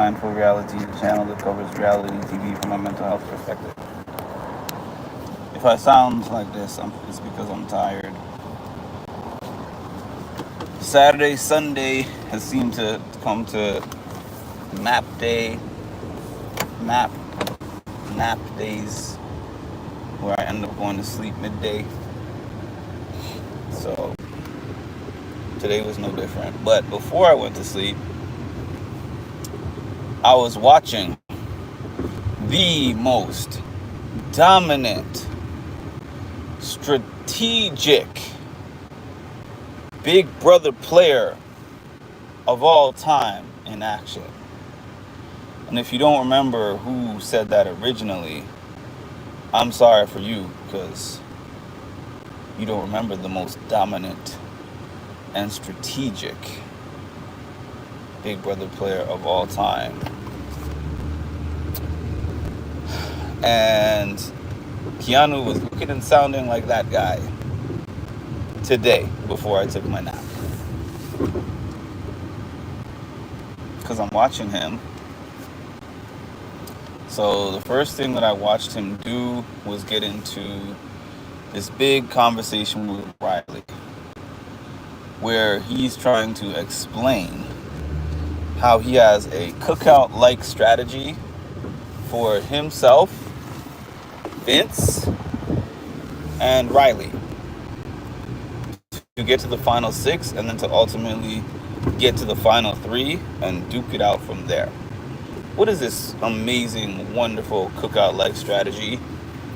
Mindful Reality, the channel that covers reality TV from a mental health perspective. If I sound like this, it's because I'm tired. Saturday, Sunday has seemed to come to map day, map, nap days, where I end up going to sleep midday. So today was no different. But before I went to sleep, I was watching the most dominant, strategic Big Brother player of all time in action. And if you don't remember who said that originally, I'm sorry for you, because you don't remember the most dominant and strategic Big Brother player of all time. And Keanu was looking and sounding like that guy today before I took my nap. Because I'm watching him. So the first thing that I watched him do was get into this big conversation with Riley, where he's trying to explain how he has a cookout-like strategy for himself, Vince, and Riley to get to the final 6 and then to ultimately get to the final 3 and duke it out from there. What is this amazing, wonderful cookout-like strategy,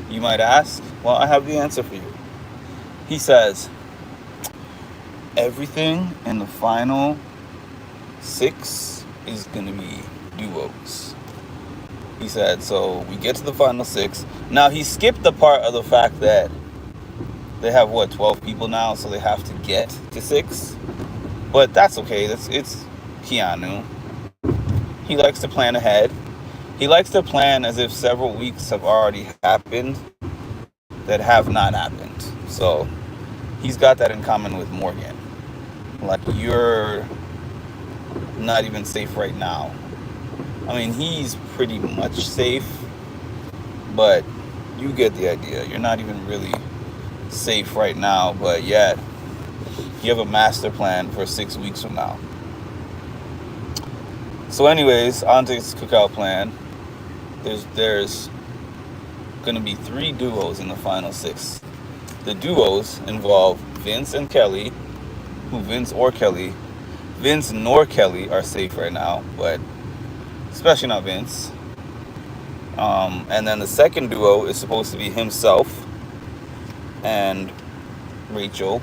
you might ask? Well, I have the answer for you. He says, everything in the final 6 is going to be duos. He said, so we get to the final 6. Now, he skipped the part of the fact that they have, 12 people now, so they have to get to 6. But that's okay. It's Keanu. He likes to plan ahead. He likes to plan as if several weeks have already happened that have not happened. So he's got that in common with Morgan. Like, you're not even safe right now. I mean, he's pretty much safe, but you get the idea. You're not even really safe right now, but yet you have a master plan for 6 weeks from now. So anyways, on to this cookout plan. There's going to be 3 duos in the final 6. The duos involve Vince and Kelly, Vince nor Kelly are safe right now, but especially not Vince. And then the second duo is supposed to be himself and Rachel.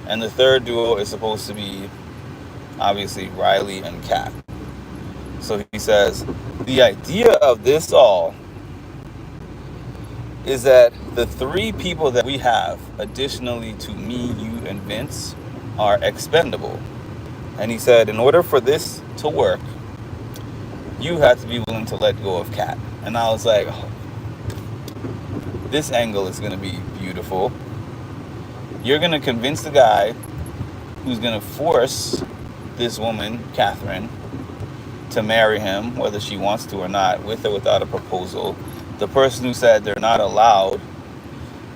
And the third duo is supposed to be, obviously, Riley and Kat. So he says, the idea of this all is that the 3 people that we have, additionally to me, you, and Vince, are expendable. And he said, in order for this to work, you have to be willing to let go of Kat. And I was like, oh, this angle is going to be beautiful. You're going to convince the guy who's going to force this woman, Catherine, to marry him, whether she wants to or not, with or without a proposal. The person who said they're not allowed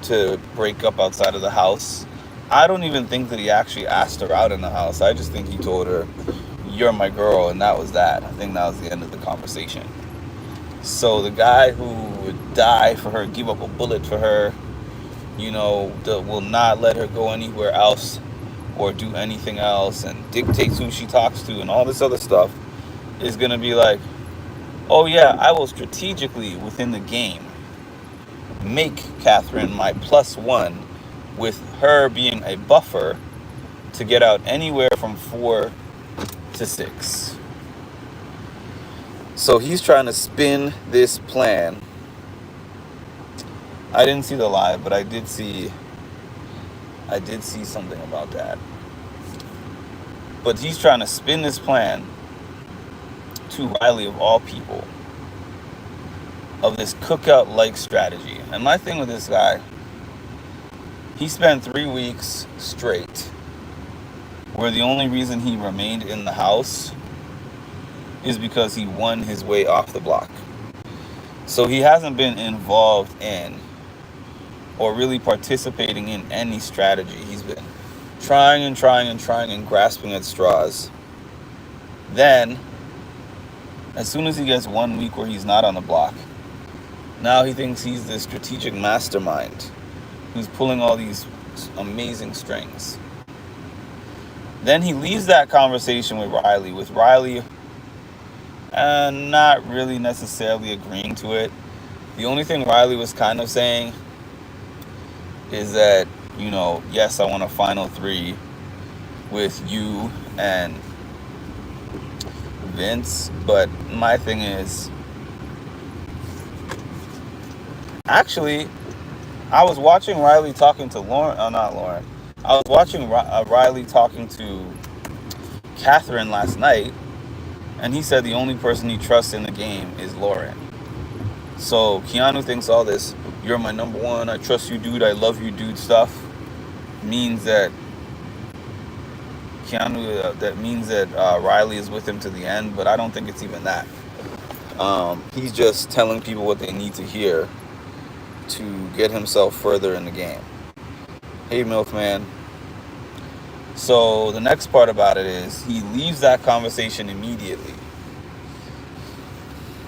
to break up outside of the house. I don't even think that he actually asked her out in the house. I just think he told her, you're my girl, and that was that. I think that was the end of the conversation. So the guy who would die for her, give up a bullet for her, will not let her go anywhere else or do anything else and dictates who she talks to and all this other stuff, is going to be like, oh yeah, I will strategically, within the game, make Catherine my +1, with her being a buffer to get out anywhere from 4 to 6. So he's trying to spin this plan. I didn't see the live, but I did see something about that. But he's trying to spin this plan to Riley, of all people, of this cookout-like strategy. And my thing with this guy, he spent 3 weeks straight where the only reason he remained in the house is because he won his way off the block. So he hasn't been involved in or really participating in any strategy. He's been trying and trying and trying and grasping at straws. Then, as soon as he gets 1 week where he's not on the block, now he thinks he's this strategic mastermind who's pulling all these amazing strings. Then he leaves that conversation with Riley not really necessarily agreeing to it. The only thing Riley was kind of saying is that, yes, I want a final three with you and Vince, but my thing is, actually, I was watching Riley talking to Lauren, not Lauren, I was watching Riley talking to Catherine last night, and he said the only person he trusts in the game is Lauren. So Keanu thinks all this, you're my number one, I trust you, dude, I love you, dude stuff, means that Riley is with him to the end, but I don't think it's even that. He's just telling people what they need to hear to get himself further in the game. Hey, Milkman. So the next part about it is he leaves that conversation immediately.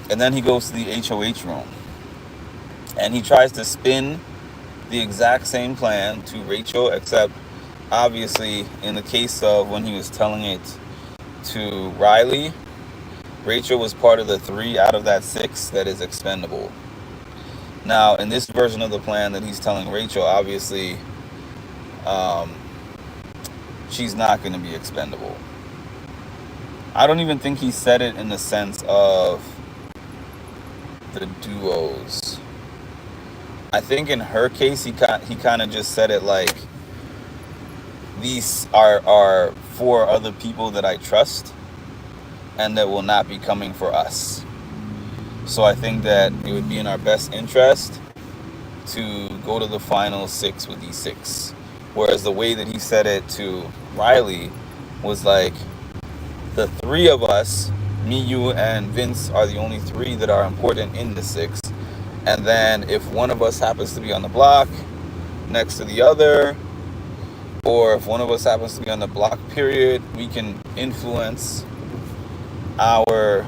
And then he goes to the HOH room. And he tries to spin the exact same plan to Rachel, except obviously in the case of when he was telling it to Riley, Rachel was part of the 3 out of that 6 that is expendable. Now, in this version of the plan that he's telling Rachel, obviously, she's not going to be expendable. I don't even think he said it in the sense of the duos. I think in her case, he kind of just said it like, these are 4 other people that I trust and that will not be coming for us. So I think that it would be in our best interest to go to the final 6 with these 6. Whereas the way that he said it to Riley was like, the 3 of us, me, you, and Vince, are the only 3 that are important in the 6. And then if one of us happens to be on the block next to the other, or if one of us happens to be on the block period, we can influence our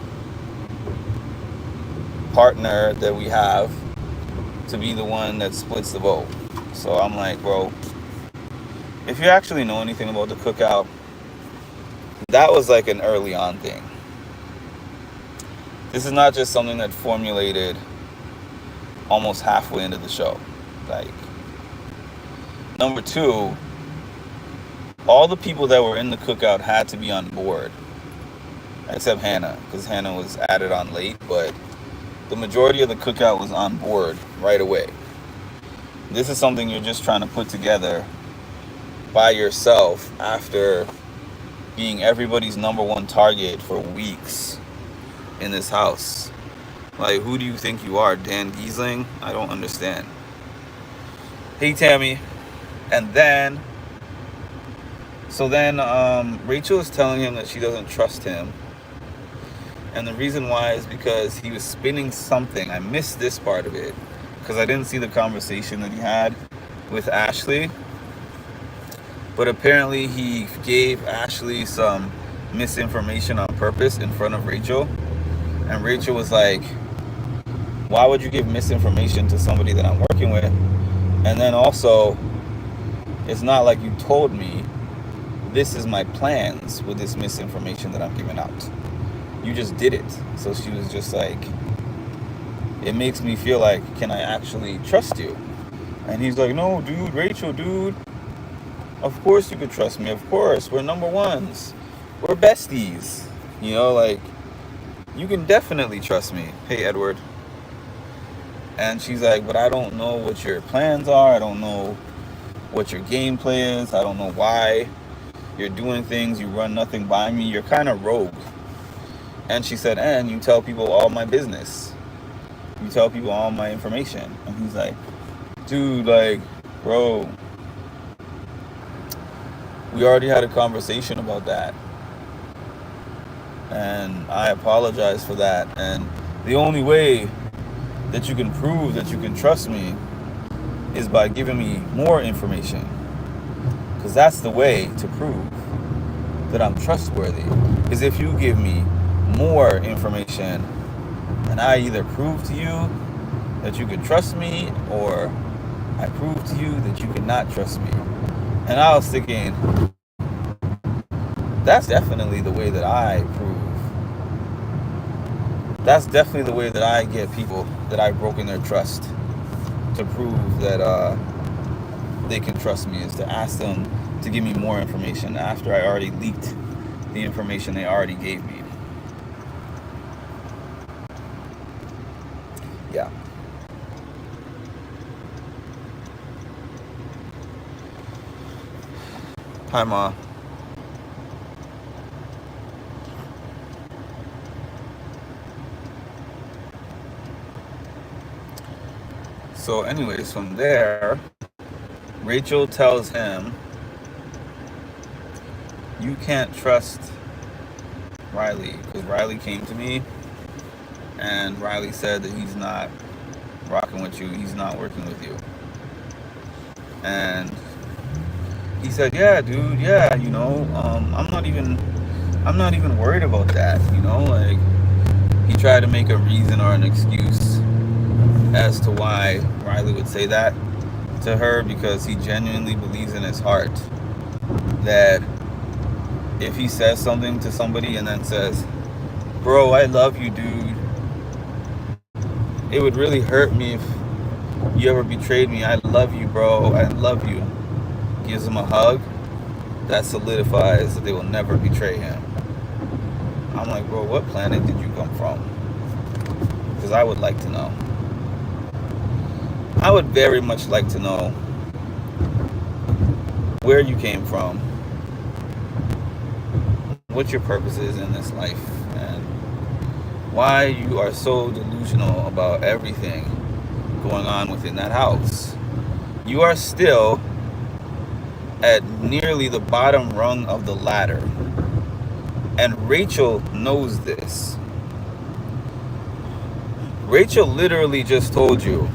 partner that we have to be the one that splits the vote. So I'm like, bro, if you actually know anything about the cookout, that was like an early on thing. This is not just something that formulated almost halfway into the show. Like, number 2, all the people that were in the cookout had to be on board, except Hannah, because Hannah was added on late, but the majority of the cookout was on board right away. This is something you're just trying to put together by yourself after being everybody's number 1 target for weeks in this house. Like, who do you think you are, Dan Giesling? I don't understand. Hey, Tammy. And then, Rachel is telling him that she doesn't trust him. And the reason why is because he was spinning something. I missed this part of it because I didn't see the conversation that he had with Ashley. But apparently he gave Ashley some misinformation on purpose in front of Rachel. And Rachel was like, why would you give misinformation to somebody that I'm working with? And then also, it's not like you told me this is my plans with this misinformation that I'm giving out. You just did it. So she was just like, it makes me feel like, can I actually trust you? And he's like, no, dude, Rachel, dude. Of course you could trust me. Of course. We're number 1s. We're besties. Like, you can definitely trust me. Hey, Edward. And she's like, but I don't know what your plans are. I don't know what your gameplay is. I don't know why you're doing things. You run nothing by me. You're kind of rogue. And she said, and you tell people all my business. You tell people all my information. And he's like, dude, like, bro, we already had a conversation about that. And I apologize for that. And the only way that you can prove that you can trust me is by giving me more information. Because that's the way to prove that I'm trustworthy. Is if you give me more information, and I either prove to you that you can trust me, or I prove to you that you cannot trust me. And I was thinking, that's definitely the way that I prove. That's definitely the way that I get people that I've broken their trust, to prove that they can trust me, is to ask them to give me more information after I already leaked the information they already gave me. Yeah. Hi, Ma. So anyways, from there, Rachel tells him, you can't trust Riley, because Riley came to me and Riley said that he's not rocking with you, he's not working with you. And he said, yeah, dude, yeah, I'm not even worried about that, like, he tried to make a reason or an excuse as to why Riley would say that to her, because he genuinely believes in his heart that if he says something to somebody and then says, bro, I love you, dude, it would really hurt me if you ever betrayed me, I love you, bro, I love you, gives him a hug, that solidifies that they will never betray him. I'm like, bro, what planet did you come from? Because I would like to know. I would very much like to know where you came from, what your purpose is in this life, and why you are so delusional about everything going on within that house. You are still at nearly the bottom rung of the ladder. And Rachel knows this. Rachel literally just told you,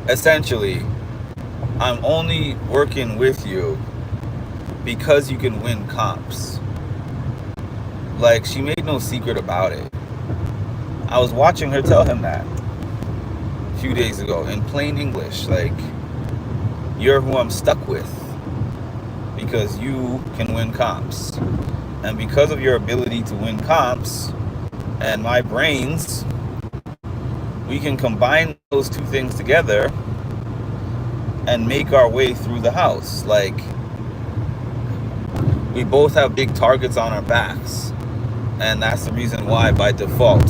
essentially, I'm only working with you because you can win comps. Like, she made no secret about it. I was watching her tell him that a few days ago in plain English. Like, you're who I'm stuck with because you can win comps. And because of your ability to win comps and my brains, we can combine those two things together and make our way through the house. Like, we both have big targets on our backs. And that's the reason why, by default,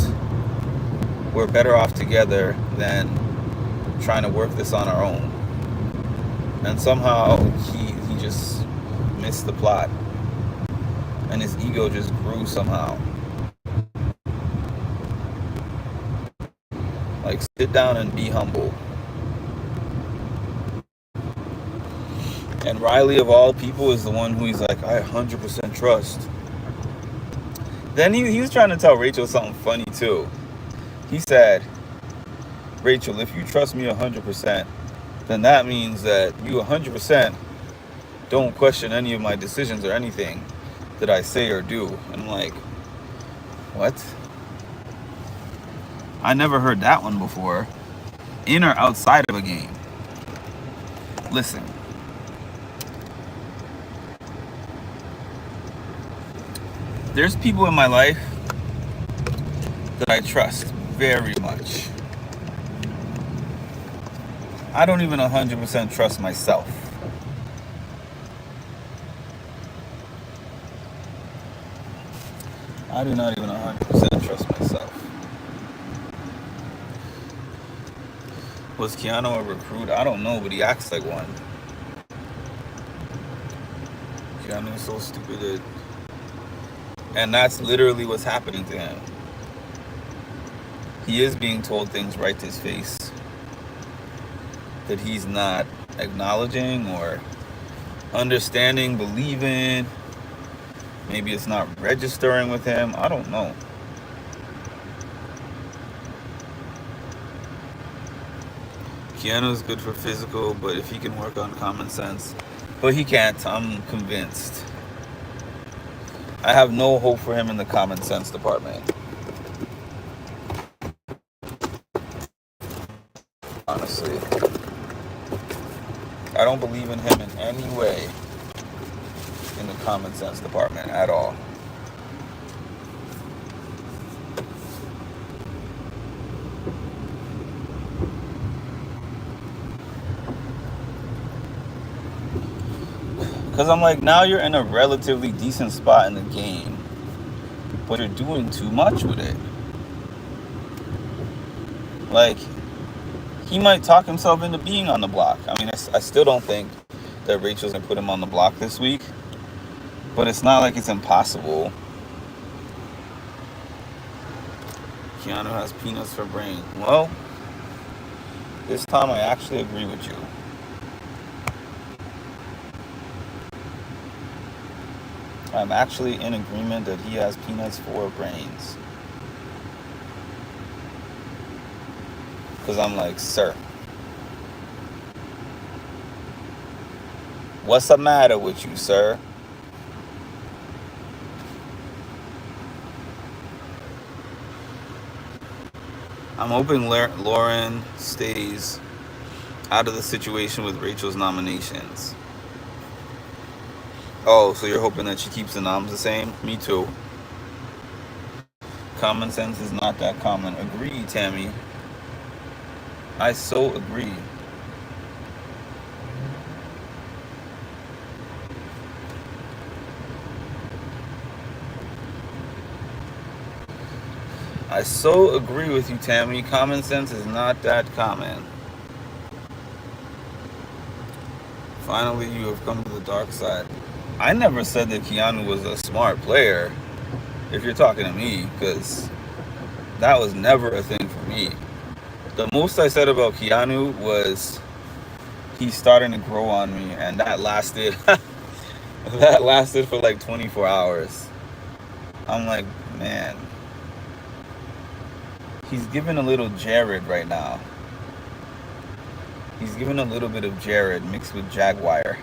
we're better off together than trying to work this on our own. And somehow he just missed the plot. And his ego just grew somehow. Like, sit down and be humble. And Riley, of all people, is the one who he's like, I 100% trust. Then he was trying to tell Rachel something funny too. He said, Rachel, if you trust me 100%, then that means that you 100% don't question any of my decisions or anything that I say or do. And I'm like, what? I never heard that one before. In or outside of a game. Listen. There's people in my life that I trust very much. I don't even 100% trust myself. I do not even 100% trust myself. Was Keanu a recruit? I don't know, but he acts like one. Keanu is so stupid. And that's literally what's happening to him. He is being told things right to his face that he's not acknowledging or understanding, believing. Maybe it's not registering with him. I don't know. Keanu's good for physical, but if he can work on common sense. But he can't, I'm convinced. I have no hope for him in the common sense department. Honestly. I don't believe in him in any way in the common sense department at all. Because I'm like, now you're in a relatively decent spot in the game, but you're doing too much with it. Like, he might talk himself into being on the block. I mean, I still don't think that Rachel's going to put him on the block this week, but it's not like it's impossible. Keanu has peanuts for brain. Well, this time I actually agree with you. I'm actually in agreement that he has peanuts for brains. Because I'm like, sir, what's the matter with you, sir? I'm hoping Lauren stays out of the situation with Rachel's nominations. Oh, so you're hoping that she keeps the noms the same? Me too. Common sense is not that common. Agree, Tammy. I so agree. I so agree with you, Tammy. Common sense is not that common. Finally, you have come to the dark side. I never said that Keanu was a smart player, if you're talking to me, because that was never a thing for me. The most I said about Keanu was he's starting to grow on me, and that lasted that lasted for like 24 hours. I'm like, man, he's giving a little Jared right now. He's giving a little bit of Jared mixed with Jaguar.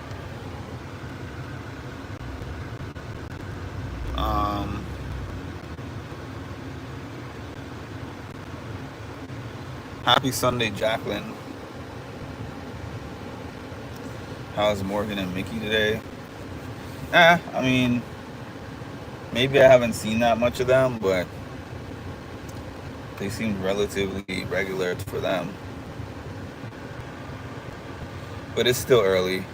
Happy Sunday, Jacqueline. How's Morgan and Mickey today? I mean, maybe I haven't seen that much of them, but they seem relatively regular for them. But it's still early.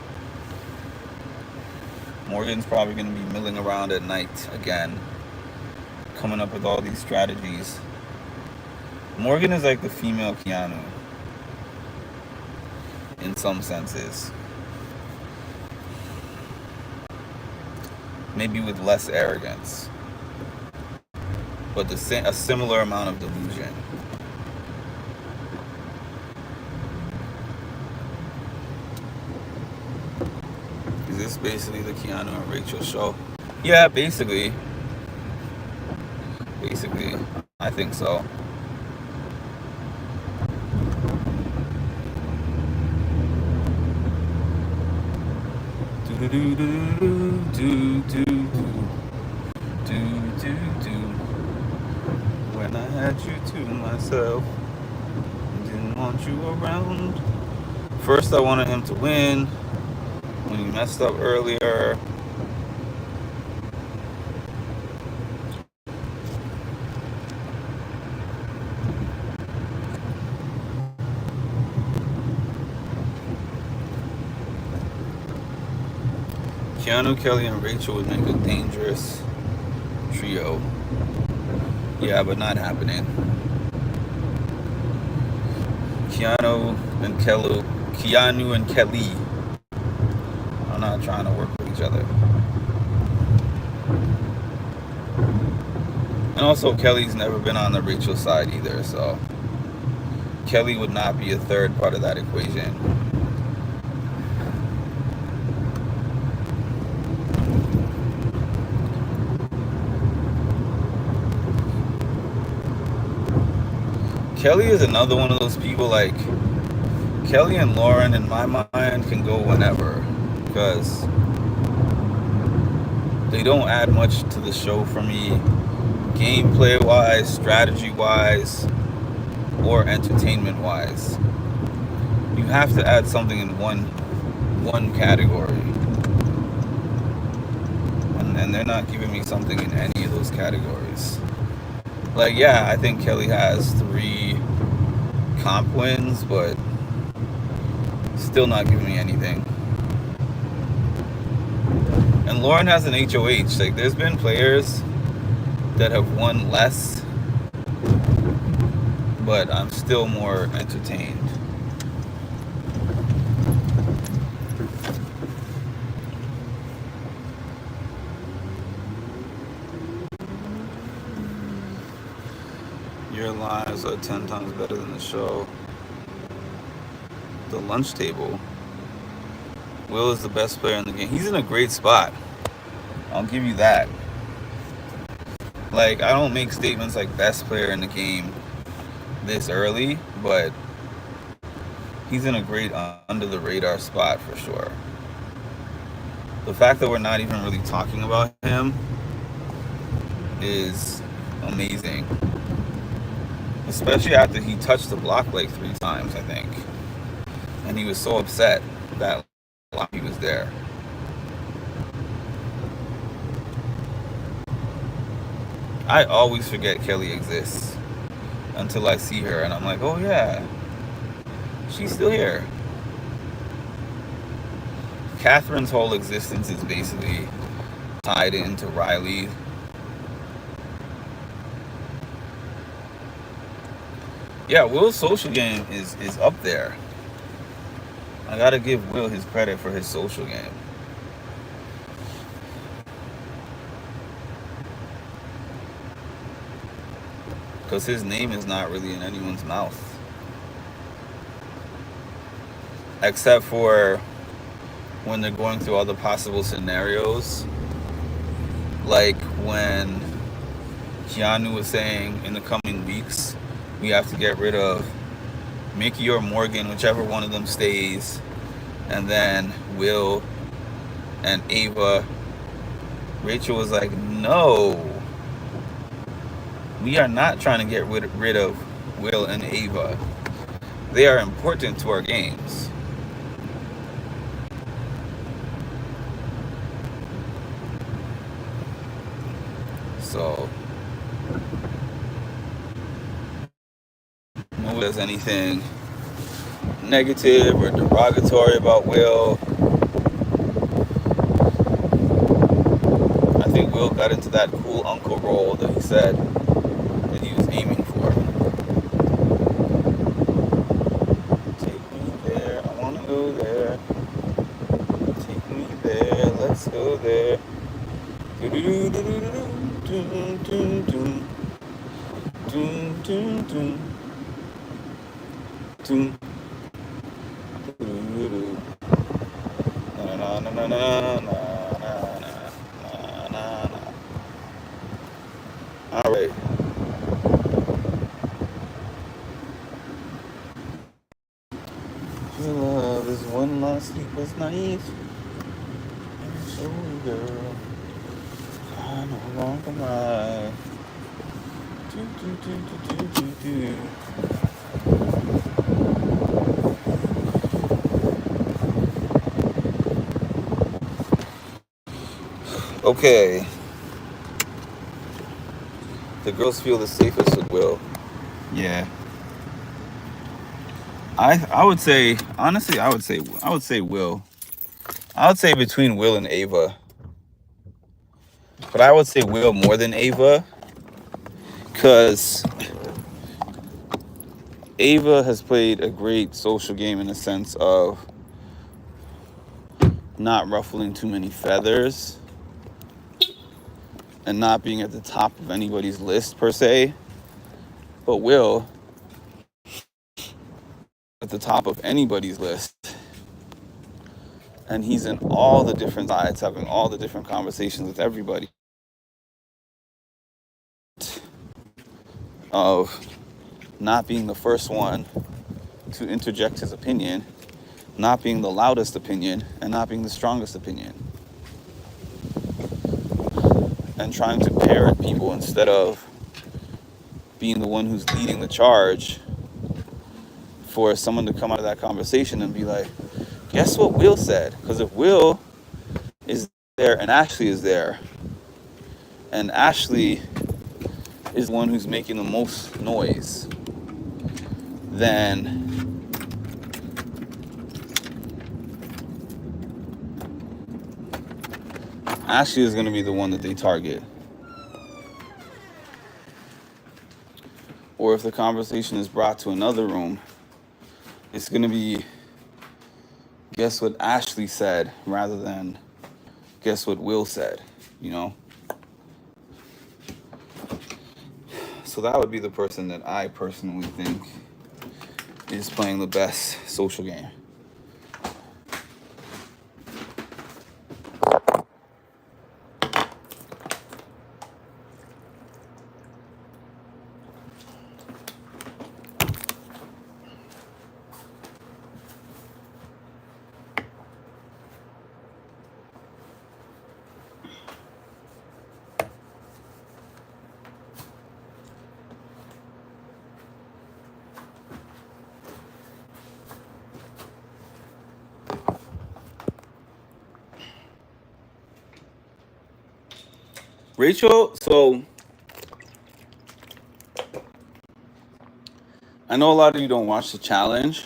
Morgan's probably going to be milling around at night again, coming up with all these strategies. Morgan is like the female Keanu, in some senses. Maybe with less arrogance, but a similar amount of delusion. Is this basically the Keanu and Rachel show? Yeah, basically. I think so. When I had you to myself, didn't want you around. First, I wanted him to win. When he messed up earlier. Keanu, Kelly, and Rachel would make a dangerous trio. Yeah, but not happening. Keanu and Kelly are not trying to work with each other. And also, Kelly's never been on the Rachel side either, so Kelly would not be a third part of that equation. Kelly is another one of those people. Like, Kelly and Lauren, in my mind, can go whenever, because they don't add much to the show for me, gameplay wise, strategy wise, or entertainment wise. You have to add something in one category, and they're not giving me something in any of those categories. Like, yeah, I think Kelly has 3 comp wins, but still not giving me anything. And Lauren has an HOH. Like, there's been players that have won less, but I'm still more entertained. Your lives are 10 times better than the show. The lunch table. Will is the best player in the game. He's in a great spot. I'll give you that. Like, I don't make statements like best player in the game this early, but he's in a great under the radar spot for sure. The fact that we're not even really talking about him is amazing. Especially after he touched the block like 3 times, I think. And he was so upset that he was there. I always forget Kelly exists until I see her and I'm like, oh yeah, she's still here. Catherine's whole existence is basically tied into Riley. Yeah, Will's social game is up there. I gotta give Will his credit for his social game. Because his name is not really in anyone's mouth. Except for when they're going through all the possible scenarios. Like when Keanu was saying in the coming weeks, we have to get rid of Mickey or Morgan, whichever one of them stays, and then Will and Ava. Rachel was like, no, we are not trying to get rid of Will and Ava. They are important to our games. So, nobody does anything negative or derogatory about Will. I think Will got into that cool uncle role that he said that he was aiming for. Take me there, I wanna go there. Take me there, let's go there. All right. Your love is one last sleepless night. So, girl, I no longer mind. Okay. The girls feel the safest with Will. Yeah. I would say, honestly, I would say Will. I would say between Will and Ava. But I would say Will more than Ava, because Ava has played a great social game in the sense of not ruffling too many feathers and not being at the top of anybody's list per se. But Will, at the top of anybody's list, and he's in all the different sides, having all the different conversations with everybody of not being the first one to interject his opinion, not being the loudest opinion, and not being the strongest opinion, and trying to parrot people instead of being the one who's leading the charge, for someone to come out of that conversation and be like, guess what Will said? Because if Will is there and Ashley is there, and Ashley is the one who's making the most noise, then Ashley is going to be the one that they target. Or if the conversation is brought to another room, it's going to be, guess what Ashley said, rather than guess what Will said, you know? So that would be the person that I personally think is playing the best social game. Rachel, so I know a lot of you don't watch the challenge,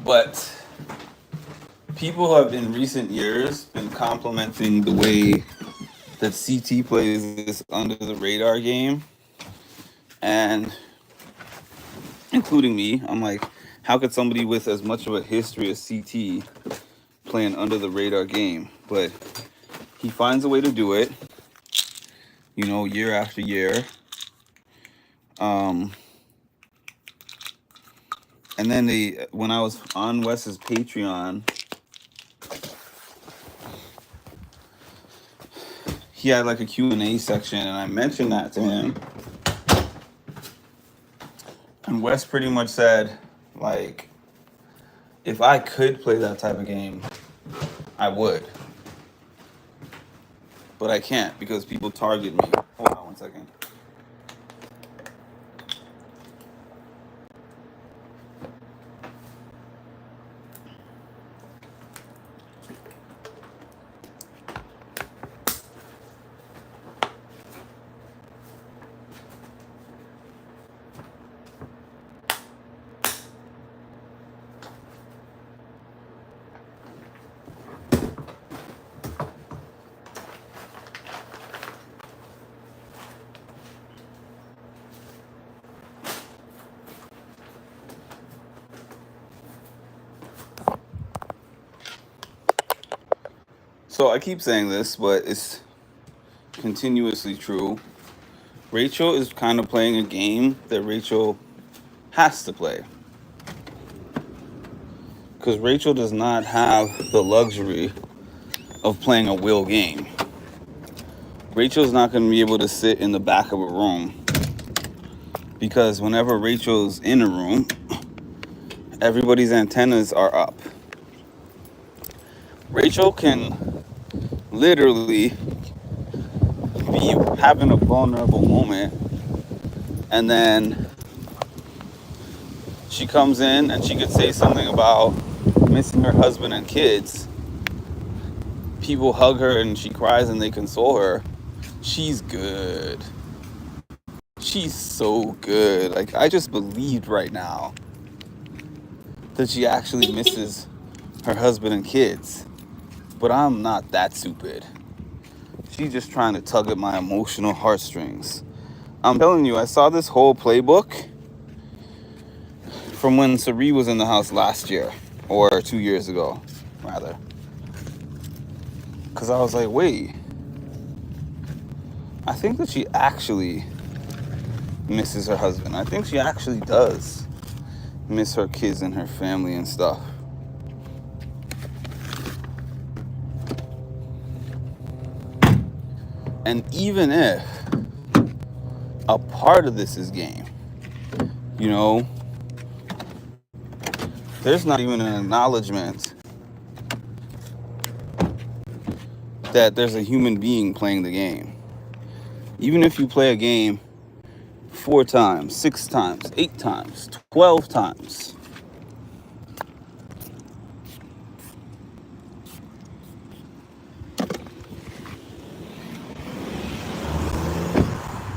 but people have in recent years been complimenting the way that CT plays this under the radar game, and including me. I'm like, how could somebody with as much of a history as CT play an under the radar game? But he finds a way to do it, you know, year after year. And then when I was on Wes's Patreon, he had like a Q&A section, and I mentioned that to him. And Wes pretty much said, like, if I could play that type of game, I would. But I can't because people target me. Hold on 1 second. So I keep saying this, but it's continuously true. Rachel is kind of playing a game that Rachel has to play. Because Rachel does not have the luxury of playing a Will game. Rachel's not going to be able to sit in the back of a room. Because whenever Rachel's in a room, everybody's antennas are up. Rachel can literally be having a vulnerable moment, and then she comes in and she could say something about missing her husband and kids. People hug her and she cries and they console her. She's good. She's so good. Like, I just believed right now that she actually misses her husband and kids. But I'm not that stupid. She's just trying to tug at my emotional heartstrings. I'm telling you, I saw this whole playbook from when Sari was in the house last year, or 2 years ago, rather. Because I was like, wait, I think that she actually misses her husband. I think she actually does miss her kids and her family and stuff. And even if a part of this is game, You know, there's not even an acknowledgement that there's a human being playing the game. Even if you play a game 4 times, 6 times, 8 times, 12 times,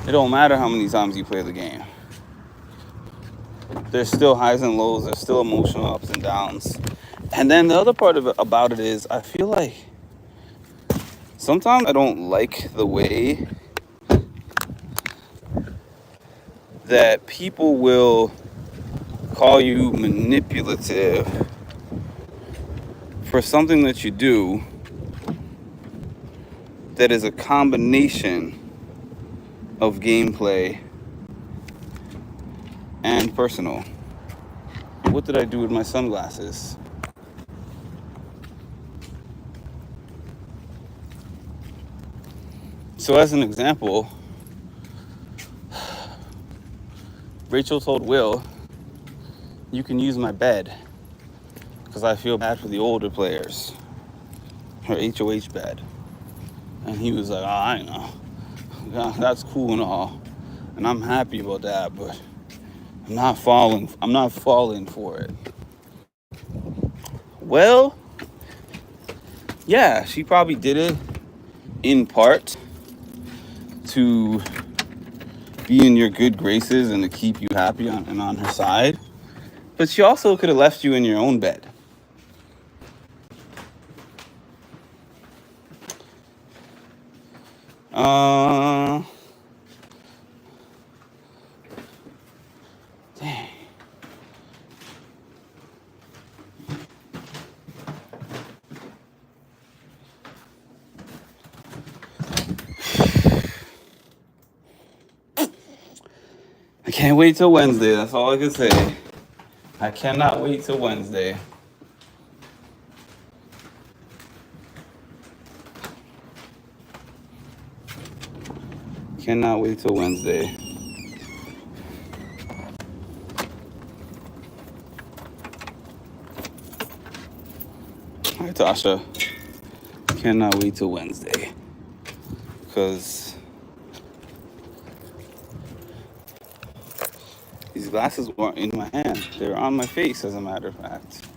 it don't matter how many times you play the game. There's still highs and lows. There's still emotional ups and downs. And then the other part of it, about it is I feel like sometimes I don't like the way that people will call you manipulative for something that you do that is a combination of gameplay and personal. What did I do with my sunglasses? So as an example, Rachel told Will, you can use my bed because I feel bad for the older players. Her HOH bed. And he was like, oh, I know. Yeah, that's cool and all. And I'm happy about that, but I'm not falling for it. Well, yeah, she probably did it in part to be in your good graces and to keep you happy and on her side. But she also could have left you in your own bed. Dang. I can't wait till Wednesday. That's all I can say. I cannot wait till Wednesday. Cannot wait till Wednesday. Hi, Tasha. Cannot wait till Wednesday. Because these glasses weren't in my hand. They were on my face, as a matter of fact.